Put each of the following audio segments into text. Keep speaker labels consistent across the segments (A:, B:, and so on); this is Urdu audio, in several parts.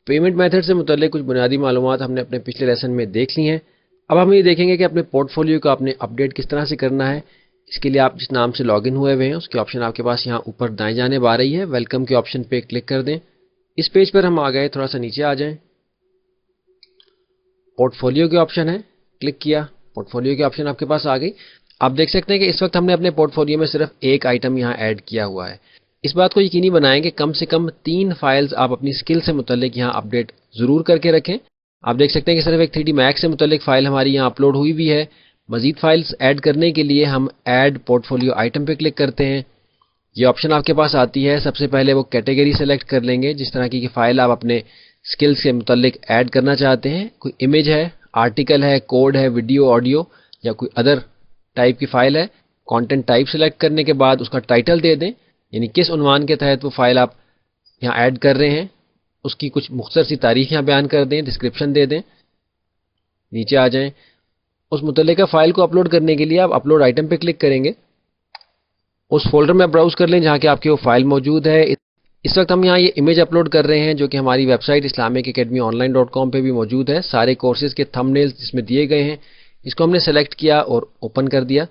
A: پیمنٹ میتھڈ سے متعلق کچھ بنیادی معلومات ہم نے اپنے پچھلے لیسن میں دیکھ لی ہیں. اب ہم یہ دیکھیں گے کہ اپنے پورٹ فولیو کو آپ نے اپڈیٹ کس طرح سے کرنا ہے. اس کے لیے آپ جس نام سے لاگ ان ہوئے ہوئے ہیں اس کی آپشن آپ کے پاس یہاں اوپر دائیں جانب آ رہی ہے. ویلکم کے آپشن پہ کلک کر دیں. اس پیج پر ہم آ گئے, تھوڑا سا نیچے آ جائیں. پورٹ فولیو کے آپشن ہے, کلک کیا, پورٹ فولیو کے آپشن آپ کے پاس آ گئی. آپ دیکھ سکتے ہیں کہ اس وقت ہم نے اپنے پورٹ فولیو میں صرف ایک آئٹم یہاں ایڈ کیا ہوا ہے. اس بات کو یقینی بنائیں کہ کم سے کم 3 فائلز آپ اپنی اسکل سے متعلق یہاں اپڈیٹ ضرور کر کے رکھیں. آپ دیکھ سکتے ہیں کہ صرف ایک 3D Max سے متعلق فائل ہماری یہاں اپلوڈ ہوئی بھی ہے. مزید فائلز ایڈ کرنے کے لیے ہم ایڈ پورٹ فولیو آئٹم پہ کلک کرتے ہیں. یہ آپشن آپ کے پاس آتی ہے. سب سے پہلے وہ کیٹیگری سلیکٹ کر لیں گے جس طرح کی فائل آپ اپنے اسکلز کے متعلق ایڈ کرنا چاہتے ہیں. کوئی امیج ہے, آرٹیکل ہے, کوڈ ہے, ویڈیو, آڈیو یا کوئی ادر ٹائپ کی فائل ہے. کانٹینٹ ٹائپ سلیکٹ کرنے کے بعد اس کا ٹائٹل دے دیں, یعنی کس عنوان کے تحت وہ فائل آپ یہاں ایڈ کر رہے ہیں اس کی کچھ مختصر سی تاریخ یہاں بیان کر دیں, ڈسکرپشن دے دیں. نیچے آ جائیں. اس متعلقہ فائل کو اپلوڈ کرنے کے لیے آپ اپلوڈ آئٹم پہ کلک کریں گے. اس فولڈر میں براؤز کر لیں جہاں کہ آپ کی وہ فائل موجود ہے. اس وقت ہم یہاں یہ امیج اپلوڈ کر رہے ہیں جو کہ ہماری ویب سائٹ islamicacademyonline.com پہ بھی موجود ہے. سارے کورسز کے تھم نیلز اس میں دیے گئے ہیں. اس کو ہم نے سلیکٹ کیا اور اوپن کر دیا.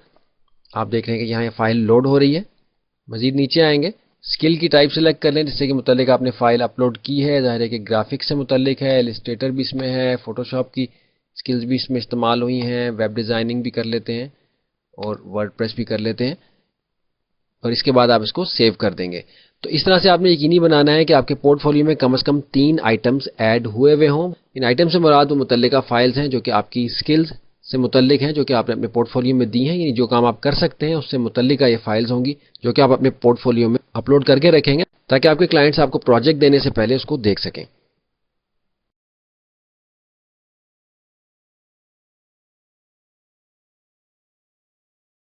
A: آپ دیکھ رہے ہیں کہ یہاں یہ فائل لوڈ ہو رہی ہے. مزید نیچے آئیں گے, اسکل کی ٹائپ سلیکٹ کر لیں جس سے کہ متعلق آپ نے فائل اپلوڈ کی ہے. ظاہر ہے کہ گرافکس سے متعلق ہے, السٹریٹر بھی اس میں ہے, فوٹو شاپ کی اسکلز بھی اس میں استعمال ہوئی ہیں, ویب ڈیزائننگ بھی کر لیتے ہیں اور ورڈ پریس بھی کر لیتے ہیں. اور اس کے بعد آپ اس کو سیو کر دیں گے. تو اس طرح سے آپ نے یقینی بنانا ہے کہ آپ کے پورٹ فولیو میں کم از کم 3 آئٹمز ایڈ ہوئے ہوئے ہوں. ان آئٹم سے مراد وہ متعلقہ فائلز ہیں جو کہ آپ کی اسکلز سے متعلق ہیں, جو کہ آپ نے اپنے پورٹ فولیو میں دی ہیں. یعنی جو کام آپ کر سکتے ہیں اس سے متعلقہ یہ فائلز ہوں گی جو کہ آپ اپنے پورٹ فولیو میں اپلوڈ کر کے رکھیں گے تاکہ آپ کے کلائنٹس آپ کو پروجیکٹ دینے سے پہلے اس کو دیکھ سکیں.